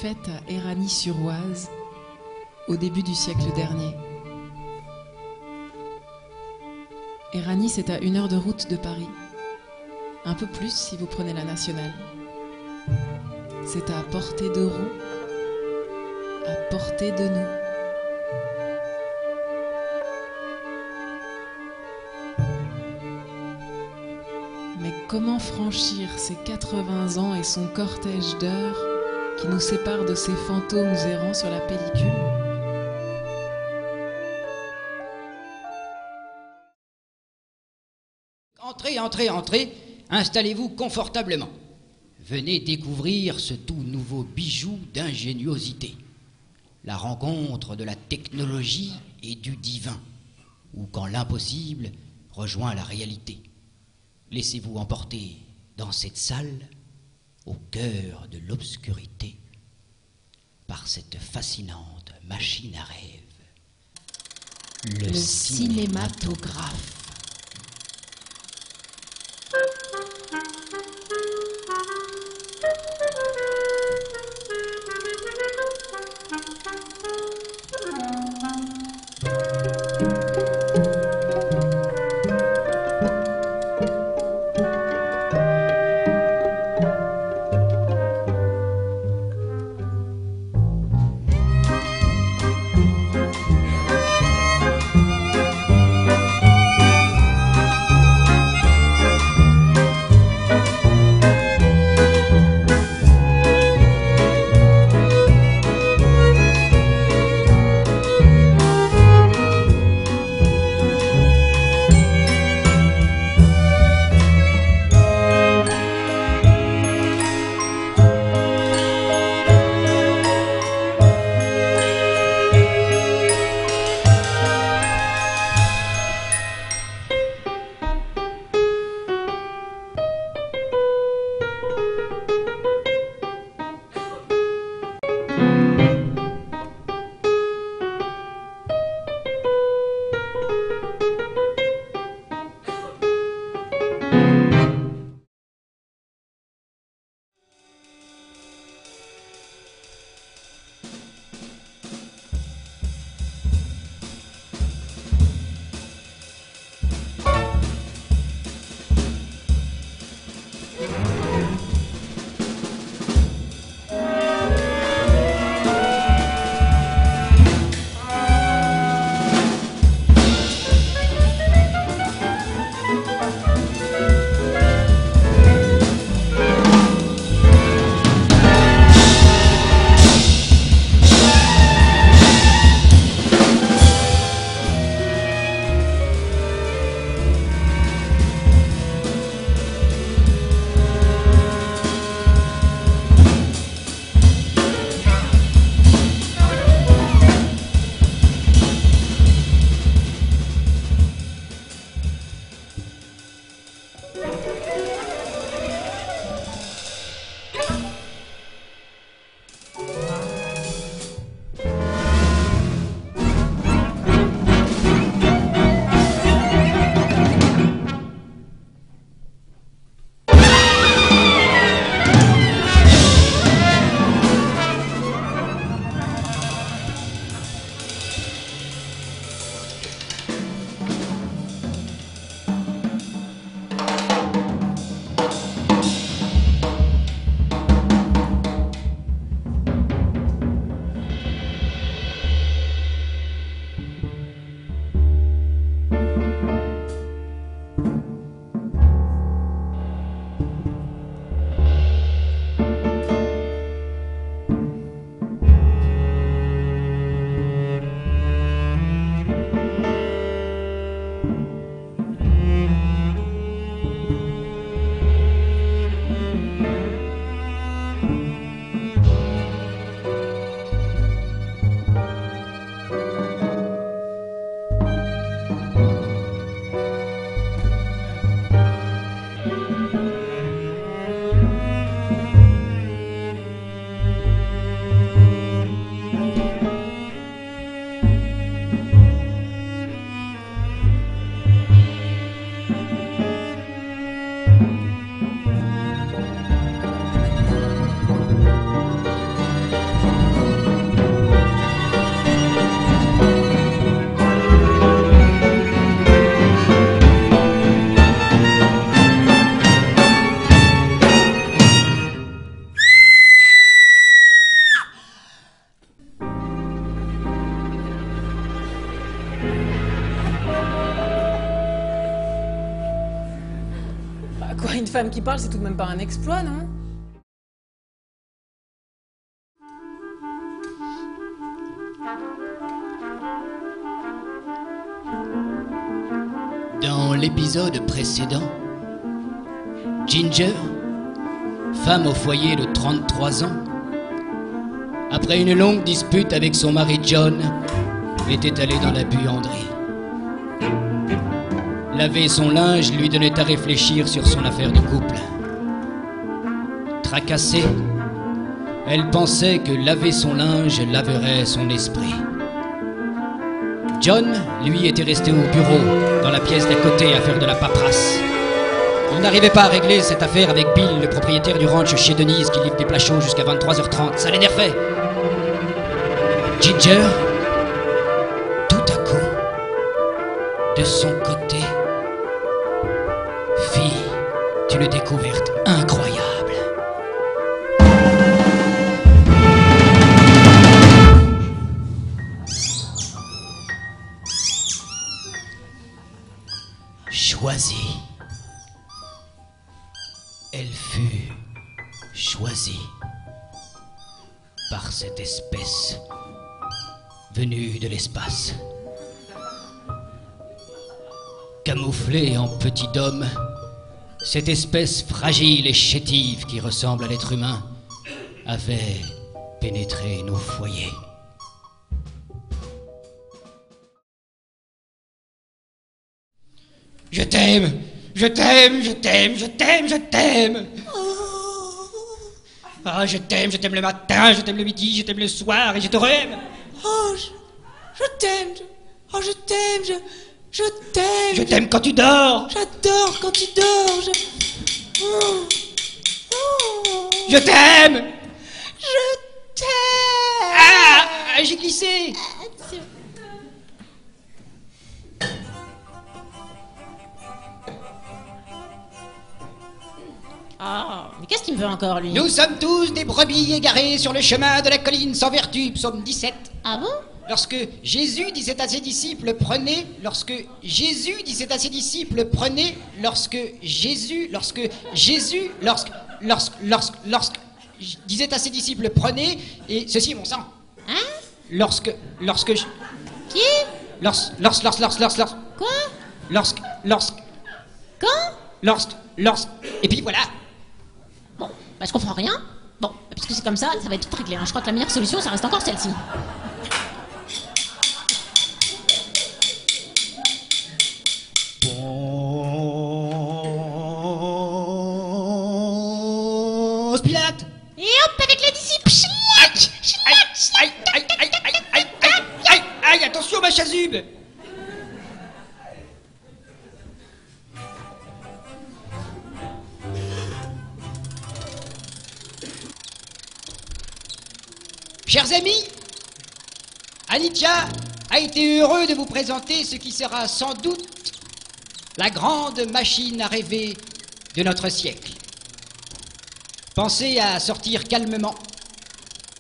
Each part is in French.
faite à Éragny-sur-Oise au début du siècle dernier. Éragny, c'est à 1 heure de route de Paris. Un peu plus si vous prenez la nationale. C'est à portée de roue, à portée de nous. Mais comment franchir ces 80 ans et son cortège d'heures qui nous séparent de ces fantômes errants sur la pellicule ? Entrez, entrez, entrez, installez-vous confortablement. Venez découvrir ce tout nouveau bijou d'ingéniosité. La rencontre de la technologie et du divin, ou quand l'impossible rejoint la réalité. Laissez-vous emporter dans cette salle, au cœur de l'obscurité, par cette fascinante machine à rêve. Le cinématographe. Quoi, une femme qui parle, c'est tout de même pas un exploit, non? Dans l'épisode précédent, Ginger, femme au foyer de 33 ans, après une longue dispute avec son mari John, était allée dans la buanderie. Laver son linge lui donnait à réfléchir sur son affaire de couple. Tracassée, elle pensait que laver son linge laverait son esprit. John, lui, était resté au bureau, dans la pièce d'à côté, à faire de la paperasse. Il n'arrivait pas à régler cette affaire avec Bill, le propriétaire du ranch chez Denise, qui livre des plats chauds jusqu'à 23h30. Ça l'énervait. Ginger, tout à coup, de son côté, fit une découverte incroyable. Choisie. Elle fut choisie par cette espèce venue de l'espace. Camouflée en petit homme, cette espèce fragile et chétive qui ressemble à l'être humain avait pénétré nos foyers. Je t'aime, je t'aime, je t'aime, je t'aime, je t'aime. Ah, je t'aime le matin, je t'aime le midi, je t'aime le soir et je te re-aime. Oh, je t'aime, oh, je t'aime, je t'aime. Je t'aime quand tu dors. J'adore quand tu dors, Je t'aime. Je t'aime. Ah, j'ai glissé. Ah, mais qu'est-ce qu'il me veut encore, lui? Nous sommes tous des brebis égarées sur le chemin de la colline sans vertu, psaume 17. Ah bon? Lorsque Jésus disait à ses disciples, prenez, lorsque Jésus disait à ses disciples, prenez, lorsque Jésus disait à ses disciples, prenez, et ceci est mon sang. Hein? Lorsque Qui? Quoi? Quand? Et puis voilà. Bon, bah je comprends rien. Bon, puisque c'est comme ça va être tout réglé, hein. Je crois que la meilleure solution, ça reste encore celle-ci. Ponce Pilate. Et hop, avec les disciples. Aïe, attention ma chasuble. Chers amis, Anitya a été heureux de vous présenter ce qui sera sans doute la grande machine à rêver de notre siècle. Pensez à sortir calmement,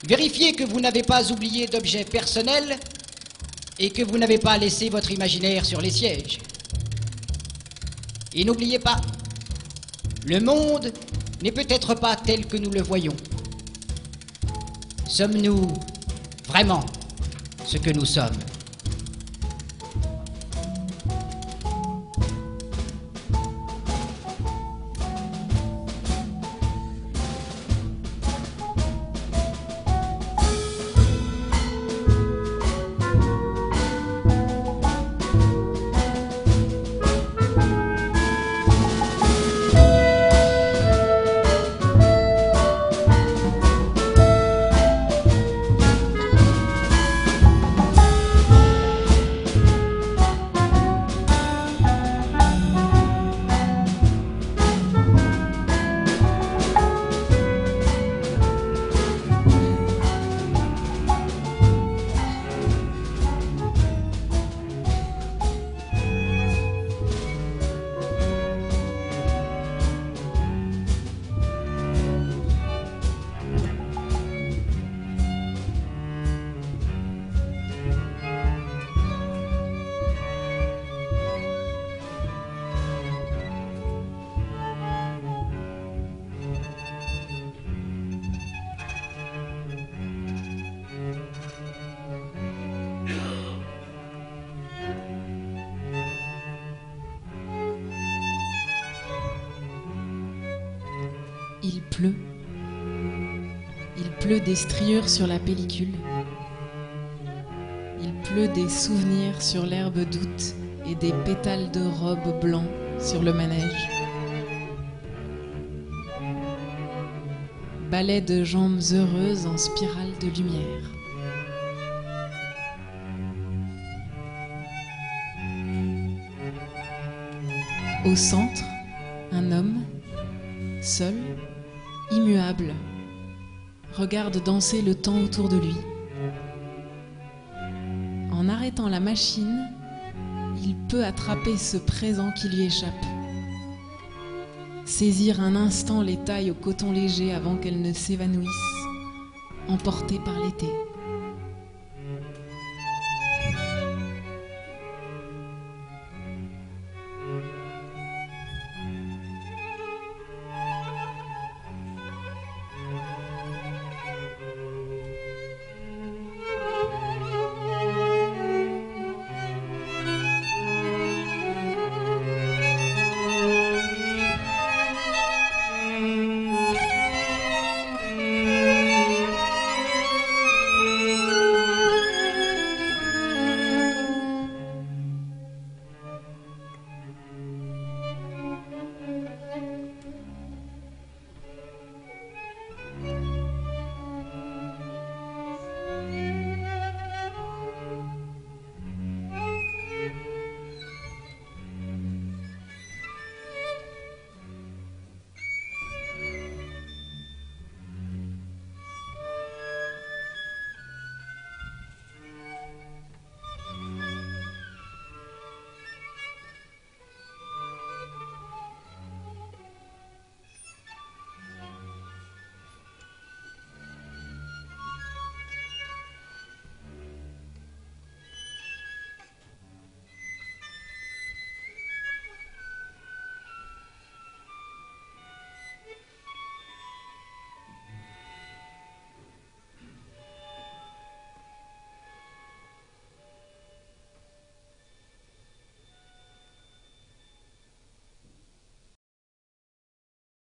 vérifiez que vous n'avez pas oublié d'objets personnels et que vous n'avez pas laissé votre imaginaire sur les sièges. Et n'oubliez pas, le monde n'est peut-être pas tel que nous le voyons. Sommes-nous vraiment ce que nous sommes? Il pleut. Il pleut des striures sur la pellicule. Il pleut des souvenirs sur l'herbe d'août et des pétales de robe blanc sur le manège. Ballet de jambes heureuses en spirale de lumière. Au centre, un homme, seul, immuable, regarde danser le temps autour de lui. En arrêtant la machine, il peut attraper ce présent qui lui échappe. Saisir un instant les tailles au coton léger avant qu'elles ne s'évanouissent, emportées par l'été.